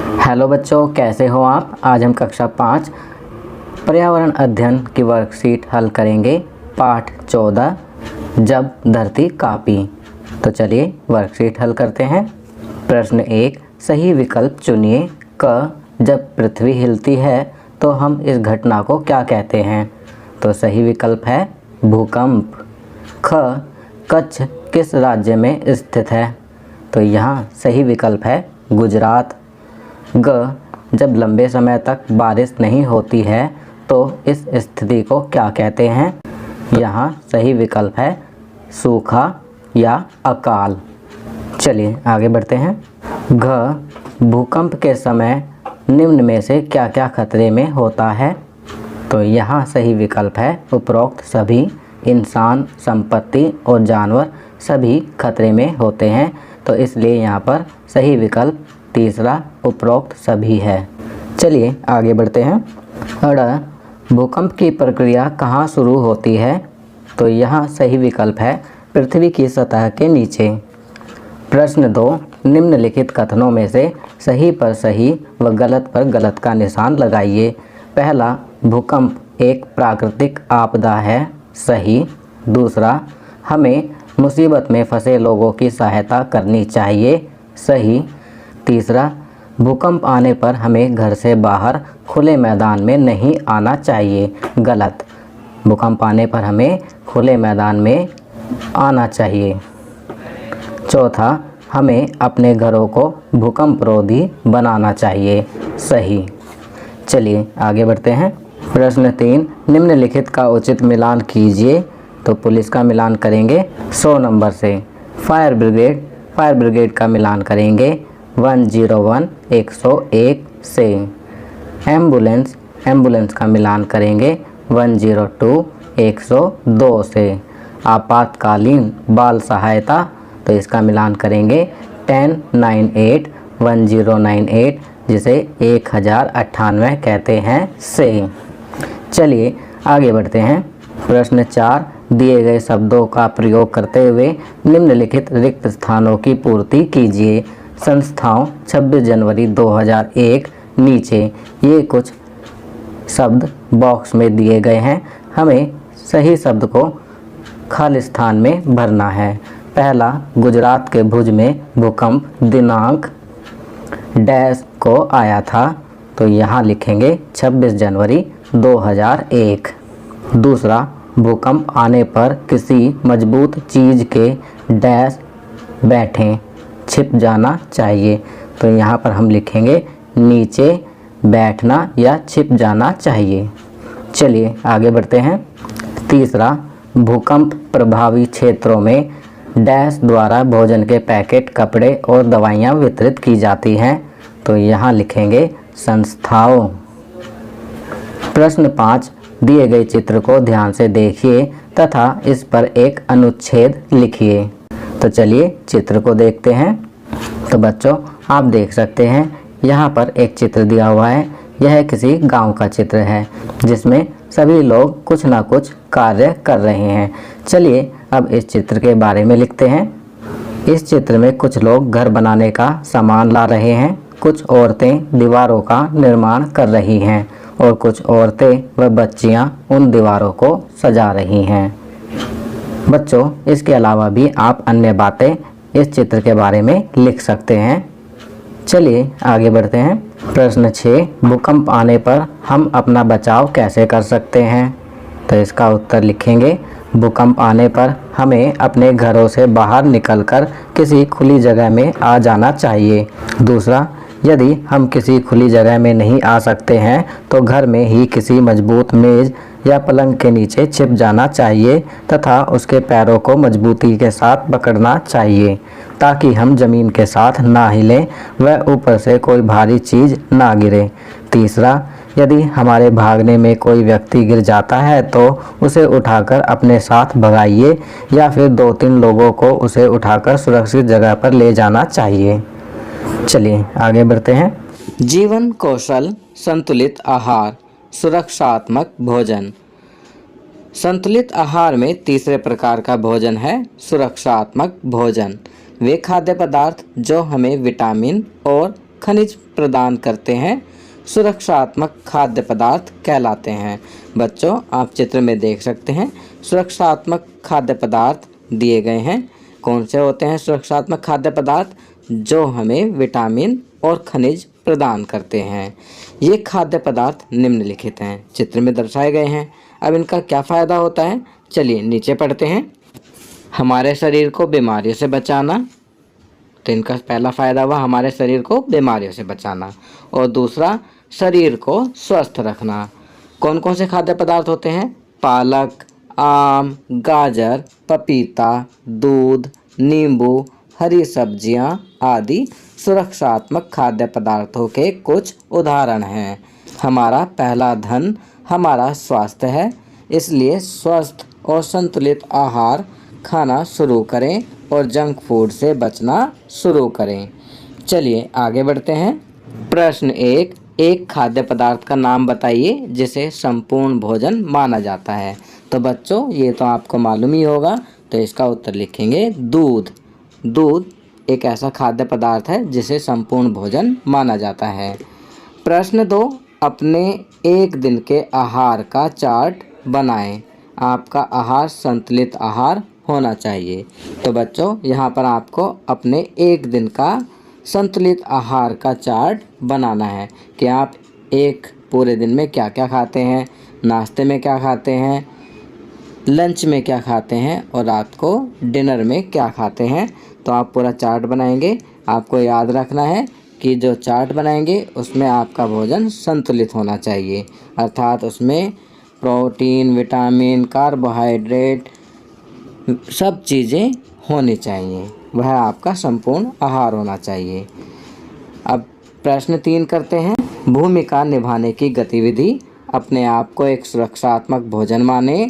Hello बच्चों, कैसे हो आप। आज हम कक्षा 5 पर्यावरण अध्ययन की वर्कशीट हल करेंगे। पाठ 14 जब धरती कांपी। तो चलिए वर्कशीट हल करते हैं। प्रश्न 1, सही विकल्प चुनिए। क, जब पृथ्वी हिलती है तो हम इस घटना को क्या कहते हैं। तो सही विकल्प है भूकंप। ख, कच्छ किस राज्य में स्थित है। तो यहाँ सही विकल्प है गुजरात। ग, जब लंबे समय तक बारिश नहीं होती है तो इस स्थिति को क्या कहते हैं। यहाँ सही विकल्प है सूखा या अकाल। चलिए आगे बढ़ते हैं। घ, भूकंप के समय निम्न में से क्या क्या खतरे में होता है। तो यहाँ सही विकल्प है उपरोक्त सभी। इंसान, संपत्ति और जानवर सभी खतरे में होते हैं, तो इसलिए यहाँ पर सही विकल्प तीसरा उपरोक्त सभी है। चलिए आगे बढ़ते हैं। अड़, भूकंप की प्रक्रिया कहाँ शुरू होती है। तो यहाँ सही विकल्प है पृथ्वी की सतह के नीचे। प्रश्न 2, निम्नलिखित कथनों में से सही पर सही व गलत पर गलत का निशान लगाइए। पहला, भूकंप एक प्राकृतिक आपदा है। सही। दूसरा, हमें मुसीबत में फंसे लोगों की सहायता करनी चाहिए। सही। तीसरा, भूकंप आने पर हमें घर से बाहर खुले मैदान में नहीं आना चाहिए। गलत। भूकंप आने पर हमें खुले मैदान में आना चाहिए। चौथा, हमें अपने घरों को भूकंपरोधी बनाना चाहिए। सही। चलिए आगे बढ़ते हैं। प्रश्न 3, निम्नलिखित का उचित मिलान कीजिए। तो पुलिस का मिलान करेंगे 100 नंबर से। फायर ब्रिगेड का मिलान करेंगे 101 101 से। एम्बुलेंस का मिलान करेंगे 102 102 से। आपातकालीन बाल सहायता, तो इसका मिलान करेंगे 1098 1098 जिसे 1098 कहते हैं से। चलिए आगे बढ़ते हैं। प्रश्न 4, दिए गए शब्दों का प्रयोग करते हुए निम्नलिखित रिक्त स्थानों की पूर्ति कीजिए। संस्थाओं 26 जनवरी 2001। नीचे ये कुछ शब्द बॉक्स में दिए गए हैं, हमें सही शब्द को खाली स्थान में भरना है। पहला, गुजरात के भुज में भूकंप दिनांक डैश को आया था। तो यहाँ लिखेंगे 26 जनवरी 2001। दूसरा, भूकंप आने पर किसी मजबूत चीज़ के डैश बैठें छिप जाना चाहिए। तो यहाँ पर हम लिखेंगे नीचे बैठना या छिप जाना चाहिए। चलिए आगे बढ़ते हैं। तीसरा, भूकंप प्रभावी क्षेत्रों में डैश द्वारा भोजन के पैकेट, कपड़े और दवाइयाँ वितरित की जाती हैं। तो यहाँ लिखेंगे संस्थाओं। प्रश्न 5, दिए गए चित्र को ध्यान से देखिए तथा इस पर एक अनुच्छेद लिखिए। तो चलिए चित्र को देखते हैं। तो बच्चों आप देख सकते हैं यहाँ पर एक चित्र दिया हुआ है। यह किसी गांव का चित्र है जिसमें सभी लोग कुछ ना कुछ कार्य कर रहे हैं। चलिए अब इस चित्र के बारे में लिखते हैं। इस चित्र में कुछ लोग घर बनाने का सामान ला रहे हैं, कुछ औरतें दीवारों का निर्माण कर रही हैं और कुछ औरतें व बच्चियां उन दीवारों को सजा रही हैं। बच्चों इसके अलावा भी आप अन्य बातें इस चित्र के बारे में लिख सकते हैं। चलिए आगे बढ़ते हैं। प्रश्न 6, भूकंप आने पर हम अपना बचाव कैसे कर सकते हैं। तो इसका उत्तर लिखेंगे भूकंप आने पर हमें अपने घरों से बाहर निकलकर किसी खुली जगह में आ जाना चाहिए। दूसरा, यदि हम किसी खुली जगह में नहीं आ सकते हैं तो घर में ही किसी मजबूत मेज या पलंग के नीचे छिप जाना चाहिए तथा उसके पैरों को मजबूती के साथ पकड़ना चाहिए ताकि हम जमीन के साथ ना हिलें व ऊपर से कोई भारी चीज़ ना गिरे। तीसरा, यदि हमारे भागने में कोई व्यक्ति गिर जाता है तो उसे उठाकर अपने साथ भगाइए या फिर 2-3 लोगों को उसे उठाकर सुरक्षित जगह पर ले जाना चाहिए। चलिए आगे बढ़ते हैं। जीवन कौशल, संतुलित आहार, सुरक्षात्मक भोजन। संतुलित आहार में तीसरे प्रकार का भोजन है सुरक्षात्मक भोजन। वे खाद्य पदार्थ जो हमें विटामिन और खनिज प्रदान करते हैं सुरक्षात्मक खाद्य पदार्थ कहलाते हैं। बच्चों, आप चित्र में देख सकते हैं सुरक्षात्मक खाद्य पदार्थ दिए गए हैं। कौन से होते हैं सुरक्षात्मक खाद्य पदार्थ? जो हमें विटामिन और खनिज प्रदान करते हैं। ये खाद्य पदार्थ निम्नलिखित हैं, चित्र में दर्शाए गए हैं। अब इनका क्या फ़ायदा होता है, चलिए नीचे पढ़ते हैं। हमारे शरीर को बीमारियों से बचाना, तो इनका पहला फ़ायदा हुआ हमारे शरीर को बीमारियों से बचाना, और दूसरा शरीर को स्वस्थ रखना। कौन कौन से खाद्य पदार्थ होते हैं? पालक, आम, गाजर, पपीता, दूध, नींबू, हरी सब्जियां आदि सुरक्षात्मक खाद्य पदार्थों के कुछ उदाहरण हैं। हमारा पहला धन हमारा स्वास्थ्य है, इसलिए स्वस्थ और संतुलित आहार खाना शुरू करें और जंक फूड से बचना शुरू करें। चलिए आगे बढ़ते हैं। प्रश्न 1, एक खाद्य पदार्थ का नाम बताइए जिसे संपूर्ण भोजन माना जाता है। तो बच्चों, ये तो आपको मालूम ही होगा, तो इसका उत्तर लिखेंगे दूध। दूध एक ऐसा खाद्य पदार्थ है जिसे संपूर्ण भोजन माना जाता है। प्रश्न 2, अपने एक दिन के आहार का चार्ट बनाएं। आपका आहार संतुलित आहार होना चाहिए। तो बच्चों, यहाँ पर आपको अपने एक दिन का संतुलित आहार का चार्ट बनाना है कि आप एक पूरे दिन में क्या क्या खाते हैं, नाश्ते में क्या खाते हैं, लंच में क्या खाते हैं और रात को डिनर में क्या खाते हैं। तो आप पूरा चार्ट बनाएंगे। आपको याद रखना है कि जो चार्ट बनाएंगे उसमें आपका भोजन संतुलित होना चाहिए, अर्थात उसमें प्रोटीन, विटामिन, कार्बोहाइड्रेट सब चीज़ें होनी चाहिए। वह आपका संपूर्ण आहार होना चाहिए। अब प्रश्न 3 करते हैं। भूमिका निभाने की गतिविधि, अपने आप को एक सुरक्षात्मक भोजन माने।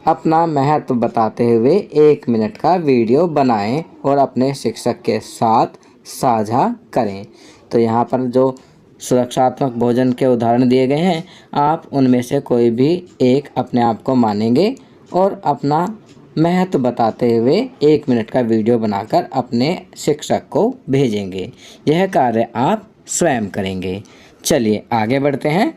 अपना महत्व बताते हुए 1 मिनट का वीडियो बनाएं और अपने शिक्षक के साथ साझा करें। तो यहाँ पर जो सुरक्षात्मक भोजन के उदाहरण दिए गए हैं, आप उनमें से कोई भी एक अपने आप को मानेंगे और अपना महत्व बताते हुए 1 मिनट का वीडियो बनाकर अपने शिक्षक को भेजेंगे। यह कार्य आप स्वयं करेंगे। चलिए आगे बढ़ते हैं।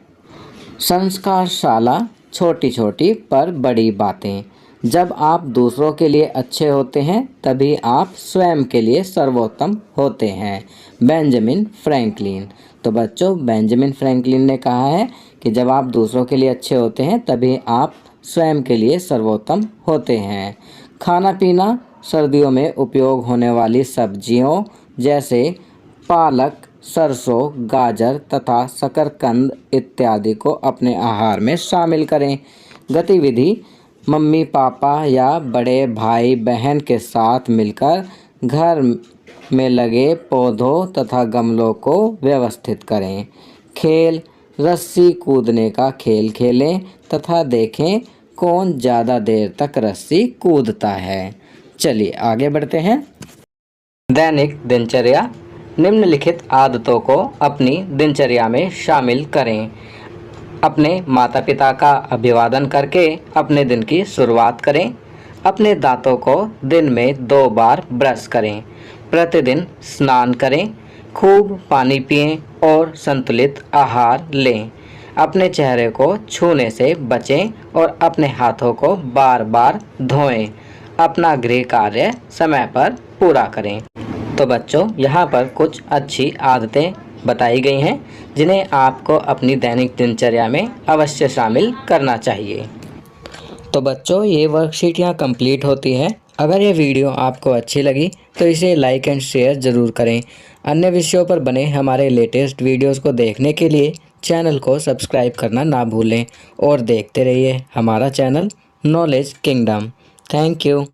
संस्कारशाला, छोटी छोटी पर बड़ी बातें। जब आप दूसरों के लिए अच्छे होते हैं तभी आप स्वयं के लिए सर्वोत्तम होते हैं। Benjamin Franklin. तो बच्चों, बेंजामिन फ्रैंकलिन ने कहा है कि जब आप दूसरों के लिए अच्छे होते हैं तभी आप स्वयं के लिए सर्वोत्तम होते हैं। खाना पीना, सर्दियों में उपयोग होने वाली सब्जियों जैसे पालक, सरसों, गाजर तथा शकरकंद इत्यादि को अपने आहार में शामिल करें। गतिविधि, मम्मी पापा या बड़े भाई बहन के साथ मिलकर घर में लगे पौधों तथा गमलों को व्यवस्थित करें। खेल, रस्सी कूदने का खेल खेलें तथा देखें कौन ज़्यादा देर तक रस्सी कूदता है। चलिए आगे बढ़ते हैं। दैनिक दिनचर्या, निम्नलिखित आदतों को अपनी दिनचर्या में शामिल करें। अपने माता पिता का अभिवादन करके अपने दिन की शुरुआत करें। अपने दांतों को दिन में 2 बार ब्रश करें। प्रतिदिन स्नान करें। खूब पानी पिएं और संतुलित आहार लें। अपने चेहरे को छूने से बचें और अपने हाथों को बार बार धोएं। अपना गृह कार्य समय पर पूरा करें। तो बच्चों, यहाँ पर कुछ अच्छी आदतें बताई गई हैं जिन्हें आपको अपनी दैनिक दिनचर्या में अवश्य शामिल करना चाहिए। तो बच्चों, ये वर्कशीट यहाँ कंप्लीट होती है। अगर ये वीडियो आपको अच्छी लगी तो इसे लाइक एंड शेयर ज़रूर करें। अन्य विषयों पर बने हमारे लेटेस्ट वीडियोस को देखने के लिए चैनल को सब्सक्राइब करना ना भूलें और देखते रहिए हमारा channel knowledge kingdom. Thank you.